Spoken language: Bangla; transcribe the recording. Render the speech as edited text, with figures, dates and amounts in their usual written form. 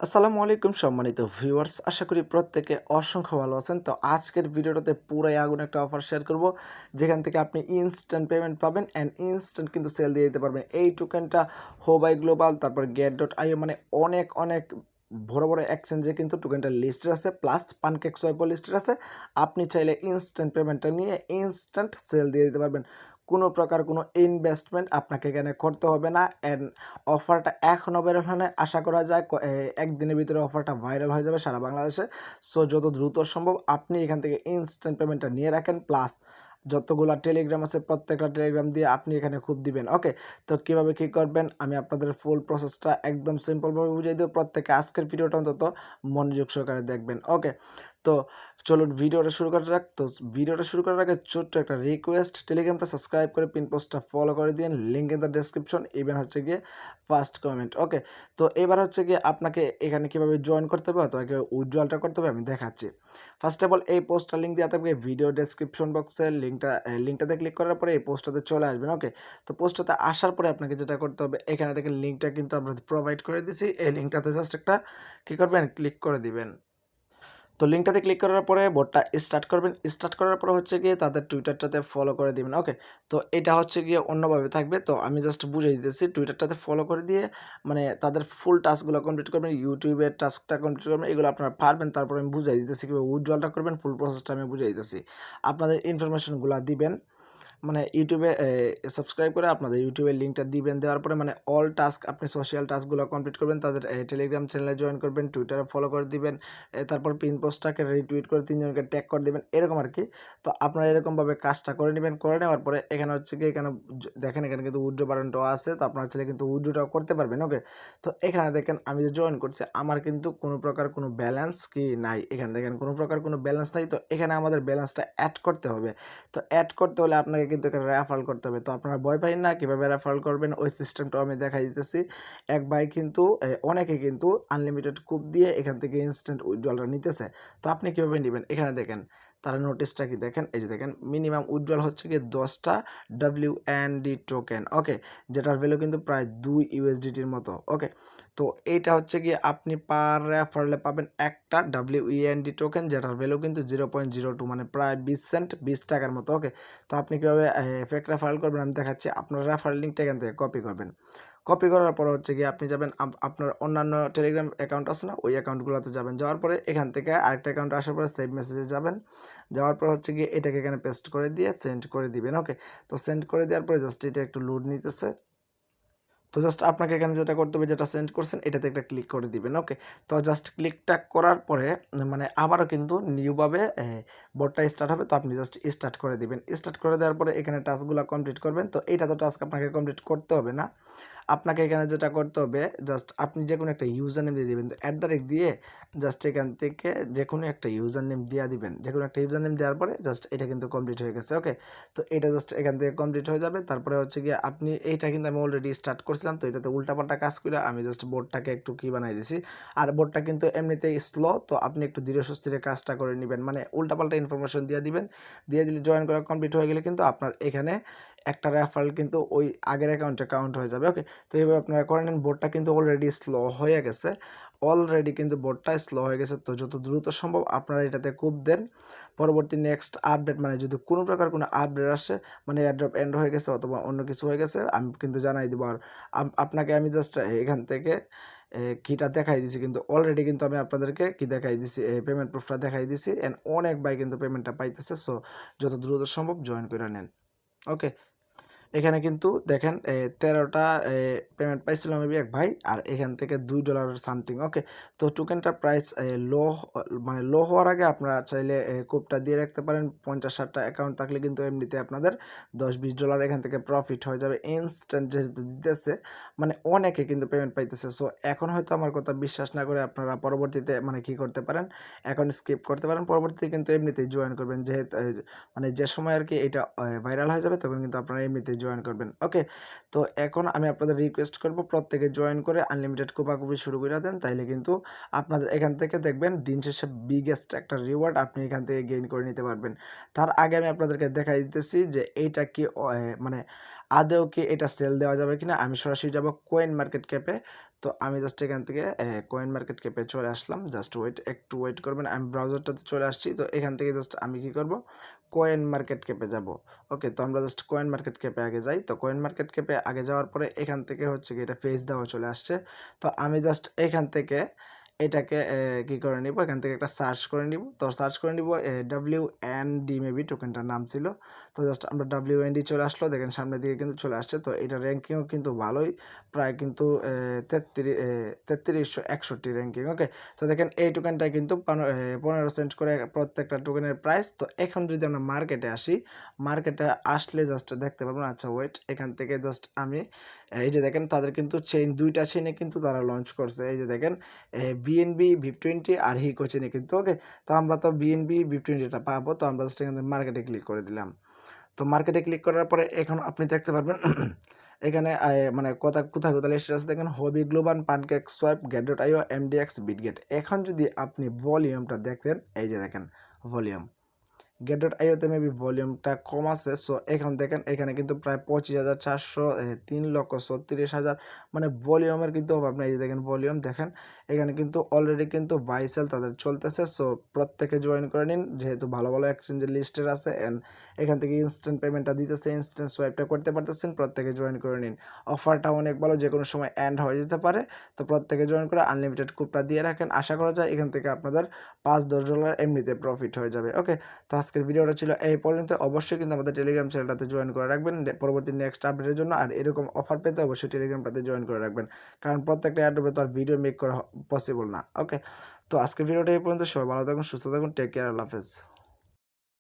আসসালামু আলাইকুম সম্মানিত ভিউয়ার্স, আশা করি প্রত্যেকে অসংখ্য ভালো আছেন। তো আজকের ভিডিওটাতে পুরাই আগুন একটা অফার শেয়ার করব, যেখান থেকে আপনি ইনস্ট্যান্ট পেমেন্ট পাবেন অ্যান্ড ইনস্ট্যান্ট কিন্তু সেল দিয়ে দিতে পারবেন। এই টোকেনটা হোবাই গ্লোবাল, তারপর get.io মানে অনেক বড় বড় এক্সচেঞ্জে কিন্তু টোকেনটা লিস্টেড আছে, প্লাস পানকেক সোয়াইপও লিস্টেড আছে। আপনি চাইলে ইনস্ট্যান্ট পেমেন্টটা নিয়ে ইনস্ট্যান্ট সেল দিয়ে দিতে পারবেন। কোনো প্রকার কোনো ইনভেস্টমেন্ট আপনাকে এখানে করতে হবে না। অ্যান্ড অফারটা এখনও বের হয় নাই। আশা করা যায় একদিনের ভিতরে অফারটা ভাইরাল হয়ে যাবে সারা বাংলাদেশে। সো যত দ্রুত সম্ভব আপনি এখান থেকে ইনস্ট্যান্ট পেমেন্টটা নিয়ে রাখেন, প্লাস যতগুলা টেলিগ্রাম আছে প্রত্যেকটা টেলিগ্রাম দিয়ে আপনি এখানে খুব দিবেন। ওকে, তো কীভাবে কী করবেন আমি আপনাদের ফুল প্রসেসটা একদম সিম্পলভাবে বুঝিয়ে দেবো। প্রত্যেকে আজকের ভিডিওটা অন্তত মনোযোগ সহকারে দেখবেন। ওকে, তো চলুন ভিডিওটা শুরু করা যাক। তো ভিডিওটা শুরু করার আগে ছোট্ট একটা রিকোয়েস্ট, টেলিগ্রামটা সাবস্ক্রাইব করে পিন পোস্টটা ফলো করে দিন, link in the description, even হচ্ছে গিয়ে ফার্স্ট কমেন্ট। ওকে, তো এবার হচ্ছে গিয়ে আপনাকে এখানে কীভাবে জয়েন করতে হবে অথবা উইথড্রলটা করতে হবে আমি দেখাচ্ছি। ফার্স্ট অফ অল এই পোস্টটা লিঙ্ক দেওয়া থাকবে ভিডিও ডেসক্রিপশন বক্সে, লিঙ্কটাতে ক্লিক করার পরে এই পোস্টটাতে চলে আসবেন। ওকে, তো পোস্টটাতে আসার পরে আপনাকে যেটা করতে হবে, এখানে দেখেন লিঙ্কটা কিন্তু আমরা প্রোভাইড করে দিছি। এই লিঙ্কটাতে জাস্ট একটা কী করবেন, ক্লিক করে দিবেন। তো লিঙ্কটাতে ক্লিক করার পরে বোটটা স্টার্ট করবেন। স্টার্ট করার পরে হচ্ছে গিয়ে তাদের টুইটারটাতে ফলো করে দিবেন। ওকে, তো এটা হচ্ছে গিয়ে অন্যভাবে থাকবে, তো আমি জাস্ট বুঝিয়ে দিতেছি। টুইটারটাতে ফলো করে দিয়ে মানে তাদের ফুল টাস্কগুলো কমপ্লিট করবেন, ইউটিউবের টাস্কটা কমপ্লিট করবেন, এগুলো আপনারা পারবেন। তারপরে আমি বুঝাই দিতেছি কীভাবে উইথড্রলটা করবেন, ফুল প্রসেসটা আমি বুঝিয়ে দিতেছি। আপনাদের ইনফরমেশনগুলো দিবেন, মানে ইউটিউবে সাবস্ক্রাইব করে আপনাদের ইউটিউবের লিঙ্কটা দিবেন। দেওয়ার পরে মানে অল টাস্ক আপনি সোশ্যাল টাস্কগুলো কমপ্লিট করবেন, তাদের টেলিগ্রাম চ্যানেলে জয়েন করবেন, টুইটারে ফলো করে দিবেন, তারপর পিন পোস্টটাকে রিটুইট করে 3 জনকে ট্যাগ করে দিবেন, এরকম আর কি। তো আপনারা এরকমভাবে কাজটা করে নেবেন। করে নেওয়ার পরে এখানে হচ্ছে কি, এখানে দেখেন এখানে কিন্তু উইথড্র বাটনটাও আছে, তো আপনার ছেলে কিন্তু উইথড্রটাও করতে পারবেন। ওকে, তো এখানে দেখেন আমি যে জয়েন করছি আমার কিন্তু কোনো প্রকার কোনো ব্যালেন্স কি নাই। এখানে দেখেন কোনো প্রকার কোনো ব্যালেন্স নাই। তো এখানে আমাদের ব্যালেন্সটা অ্যাড করতে হবে। তো অ্যাড করতে হলে আপনাকে কিন্তু এখানে রেফারেল করতে হবে। তো আপনারা ভয় পাবেন না, কীভাবে রেফারেল করবেন ওই সিস্টেমটাও আমি দেখাই দিতেছি। এক ভাই কিন্তু অনেকে কিন্তু আনলিমিটেড কুপ দিয়ে এখান থেকে ইনস্ট্যান্ট উইথড্রলটা নিতেছে। তো আপনি কীভাবে নেবেন এখানে দেখেন, তারা নোটিশটা কি দেখেন, এই যে দেখেন মিনিমাম উইথড্রল হচ্ছে গিয়ে 10টা WND টোকেন। ওকে, যেটার ভ্যালু কিন্তু প্রায় 2 USDTর মতো। ওকে, তো এইটা হচ্ছে গিয়ে আপনি পার রেফারেলে পাবেন একটা WND টোকেন, যেটার ভ্যালু কিন্তু 0.02 মানে প্রায় 20 সেন্ট, 20 টাকার মতো। ওকে, তো আপনি কীভাবে ফেক রেফারেল করবেন আমি দেখাচ্ছি। আপনার রেফারেল লিঙ্কটা এখান থেকে কপি করবেন। কপি করার পর হচ্ছে গিয়ে আপনি যাবেন আপনার অন্যান্য টেলিগ্রাম অ্যাকাউন্ট আছে না, ওই অ্যাকাউন্টগুলোতে যাবেন। যাওয়ার পরে এখান থেকে আরেকটা অ্যাকাউন্টে আসার পরে সেভ মেসেজে যাবেন। যাওয়ার পর হচ্ছে গিয়ে এটাকে এখানে পেস্ট করে দিয়ে সেন্ড করে দিবেন। ওকে, তো সেন্ড করে দেওয়ার পরে জাস্ট এটা একটু লোড নিতেছে। তো জাস্ট আপনাকে এখানে যেটা করতে হবে, যেটা সেন্ড করছেন এটাতে একটা ক্লিক করে দিবেন। ওকে, তো জাস্ট ক্লিকটা করার পরে মানে আবারও কিন্তু নিউভাবে বোটটা স্টার্ট হবে। তো আপনি জাস্ট স্টার্ট করে দিবেন। স্টার্ট করে দেওয়ার পরে এখানে টাস্কগুলো কমপ্লিট করবেন। তো এইটা তো টাস্ক আপনাকে কমপ্লিট করতে হবে না। আপনাকে এখানে যেটা করতে হবে, জাস্ট আপনি যে কোনো একটা ইউজার নেম দিয়ে দিবেন। তো দিয়ে জাস্ট এখান থেকে যে কোনো একটা ইউজার নেম দিয়ে দিবেন। যে কোনো একটা ইউজার নেম দেওয়ার পরে জাস্ট এটা কিন্তু কমপ্লিট হয়ে গেছে। ওকে, তো এটা জাস্ট এখান থেকে কমপ্লিট হয়ে যাবে। তারপরে হচ্ছে গিয়ে আপনি এইটা কিন্তু আমি অলরেডি স্টার্ট করছিলাম, তো এটাতে উল্টাপাল্টা কাজ করে আমি জাস্ট বোর্ডটাকে একটু কি বানাই দিছি। আর বোর্ডটা কিন্তু এমনিতেই স্লো, তো আপনি একটু ধীরে সুস্থিরে কাজটা করে নেবেন, মানে উল্টাপাল্টা ইনফরমেশন দিয়ে দিবেন। দিয়ে দিলে জয়েন করা কমপ্লিট হয়ে গেলে কিন্তু আপনার এখানে একটা রেফারেল কিন্তু ওই আগের অ্যাকাউন্টে কাউন্ট হয়ে যাবে। ওকে, তো এইভাবে আপনারা করে নেন। বোর্ডটা কিন্তু অলরেডি স্লো হয়ে গেছে, তো যত দ্রুত সম্ভব আপনারা এটাতে কুপ দেন। পরবর্তী নেক্সট আপডেট মানে যদি কোনো প্রকার কোনো আপডেট আসে, মানে এয়ারড্রপ এন্ড হয়ে গেছে অথবা অন্য কিছু হয়ে গেছে, আমি কিন্তু জানাই দেবো। আর আপনাকে আমি জাস্ট এখান থেকে কিটা দেখাই দিছি, কিন্তু অলরেডি কিন্তু আমি আপনাদেরকে কি দেখাই দিছি, পেমেন্ট প্রুফটা দেখাই দিছি। অ্যান্ড অনেক ভাই কিন্তু পেমেন্টটা পাইতেছে। সো যত দ্রুত সম্ভব জয়েন করে নেন। ওকে, এখানে কিন্তু দেখেন 13টা পেমেন্ট পাইছিলাম আমি এক ভাই, আর এখান থেকে $2 সামথিং। ওকে, তো টোকেনটার প্রাইস মানে লো হওয়ার আগে আপনারা চাইলে কোপটা দিয়ে রাখতে পারেন। 50-60টা অ্যাকাউন্ট থাকলে কিন্তু এমনিতে আপনাদের $10-20 এখান থেকে প্রফিট হয়ে যাবে ইনস্ট্যান্ট, যেহেতু দিতেছে মানে অনেকে কিন্তু পেমেন্ট পাইতেছে। সো এখন হয়তো আমার কথা বিশ্বাস না করে আপনারা পরবর্তীতে মানে কি করতে পারেন, এখন স্কিপ করতে পারেন, পরবর্তীতে কিন্তু এমনিতেই জয়েন করবেন। যেহেতু মানে যে সময় আর কি এটা ভাইরাল হয়ে যাবে তখন কিন্তু আপনারা এমনিতেই জয়েন করবেন। ওকে, তো এখন আমি আপনাদের রিকোয়েস্ট করব প্রত্যেকে জয়েন করে আনলিমিটেড কোপাকুপি শুরু করে দেন, তাইলে কিন্তু আপনাদের এখান থেকে দেখবেন দিন শেষে বিগেস্ট একটা রিওয়ার্ড আপনি এখান থেকে গেইন করে নিতে পারবেন। তার আগে আমি আপনাদেরকে দেখাই দিতেছি যে এইটা কি মানে আদৌ কি এটা সেল দেওয়া যাবে কিনা। আমি সরাসরি যাব কয়েন মার্কেট ক্যাপে। তো আমি জাস্ট এখান থেকে কয়েন মার্কেট ক্যাপে চলে আসলাম। জাস্ট একটু ওয়েট করবেন, আমি ব্রাউজারটাতে চলে আসছি। তো এখান থেকে জাস্ট আমি কী করব, কয়েন মার্কেট ক্যাপে যাব। ওকে, তো আমরা জাস্ট কয়েন মার্কেট ক্যাপে আগে যাই। তো কয়েন মার্কেট ক্যাপে আগে যাওয়ার পরে এখান থেকে হচ্ছে কি এটা পেজ দেওয়া চলে আসছে। তো আমি জাস্ট এখান থেকে এটাকে কী করে নিব, এখান থেকে একটা সার্চ করে নিব। তো সার্চ করে নিব WND মেবি টোকেনটার নাম ছিল। তো জাস্ট আমরা WND চলে আসলো, দেখেন সামনের দিকে কিন্তু চলে আসছে। তো এটা র্যাঙ্কিংও কিন্তু ভালোই, প্রায় কিন্তু 3361 র্যাঙ্কিং। ওকে, তো দেখেন এই টোকেনটায় কিন্তু 15 সেন্ট করে প্রত্যেকটা টোকেনের প্রাইস। তো এখন যদি আমরা মার্কেটে আসি, মার্কেটে আসলে জাস্ট দেখতে পারবেন। আচ্ছা ওয়েট, এখান থেকে জাস্ট আমি এই যে দেখেন তাদের কিন্তু দুইটা চেইনে কিন্তু তারা লঞ্চ করছে। এই যে দেখেন BNB VIP20 আর হিকো চেইনে কিন্তু। ওকে, তো আমরা তো BNB VIP20টা পাবো। তো আমরা জাস্ট এখান থেকে মার্কেটে ক্লিক করে দিলাম। তো মার্কেটে ক্লিক করার পরে এখন আপনি দেখতে পারবেন এখানে মানে কোথায় লিস্ট আছে দেখেন, Huobi Global, PancakeSwap, get.io, MDX, Bitget. এখন যদি আপনি ভলিউমটা দেখেন, এই যে দেখেন ভলিউম, get.ioতে মেবি ভলিউমটা কম আছে। সো এখন দেখেন এখানে কিন্তু প্রায় 25,400, 3,36,000 মানে ভলিউমের কিন্তু অভাব নেই। এই যে দেখেন ভলিউম দেখেন, এখানে কিন্তু অলরেডি কিন্তু বাই সেল তাদের চলতেছে। সো প্রত্যেকে জয়েন করে নিন, যেহেতু ভালো ভালো এক্সচেঞ্জের লিস্টের আছে। অ্যান্ড এখান থেকে ইনস্ট্যান্ট পেমেন্টটা দিতেছে, ইনস্ট্যান্ট সোয়াইপটা করতে পারতেছেন। প্রত্যেকে জয়েন করে নিন, অফারটা অনেক ভালো, যে কোনো সময় এন্ড হয়ে যেতে পারে। তো প্রত্যেকে জয়েন করে আনলিমিটেড কুপটা দিয়ে রাখেন, আশা করা যায় এখান থেকে আপনাদের $5-10 এমনিতে প্রফিট হয়ে যাবে। ওকে, তো আজকের ভিডিওটা ছিল এই পর্যন্ত। অবশ্যই কিন্তু আমাদের টেলিগ্রাম চ্যানেলটাতে জয়েন করে রাখবেন পরবর্তী নেক্সট আপডেটের জন্য। আর এরকম অফার পেতে অবশ্যই টেলিগ্রামটাতে জয়েন করে রাখবেন, কারণ প্রত্যেকটা এয়ারড্রপে তো আর ভিডিও মেক করা পসিবল না। ওকে, তো আজকের ভিডিওটা এই পর্যন্ত। সবাই ভালো থাকুন, সুস্থ থাকুন, টেক কেয়ার, আল্লাহ হাফেজ।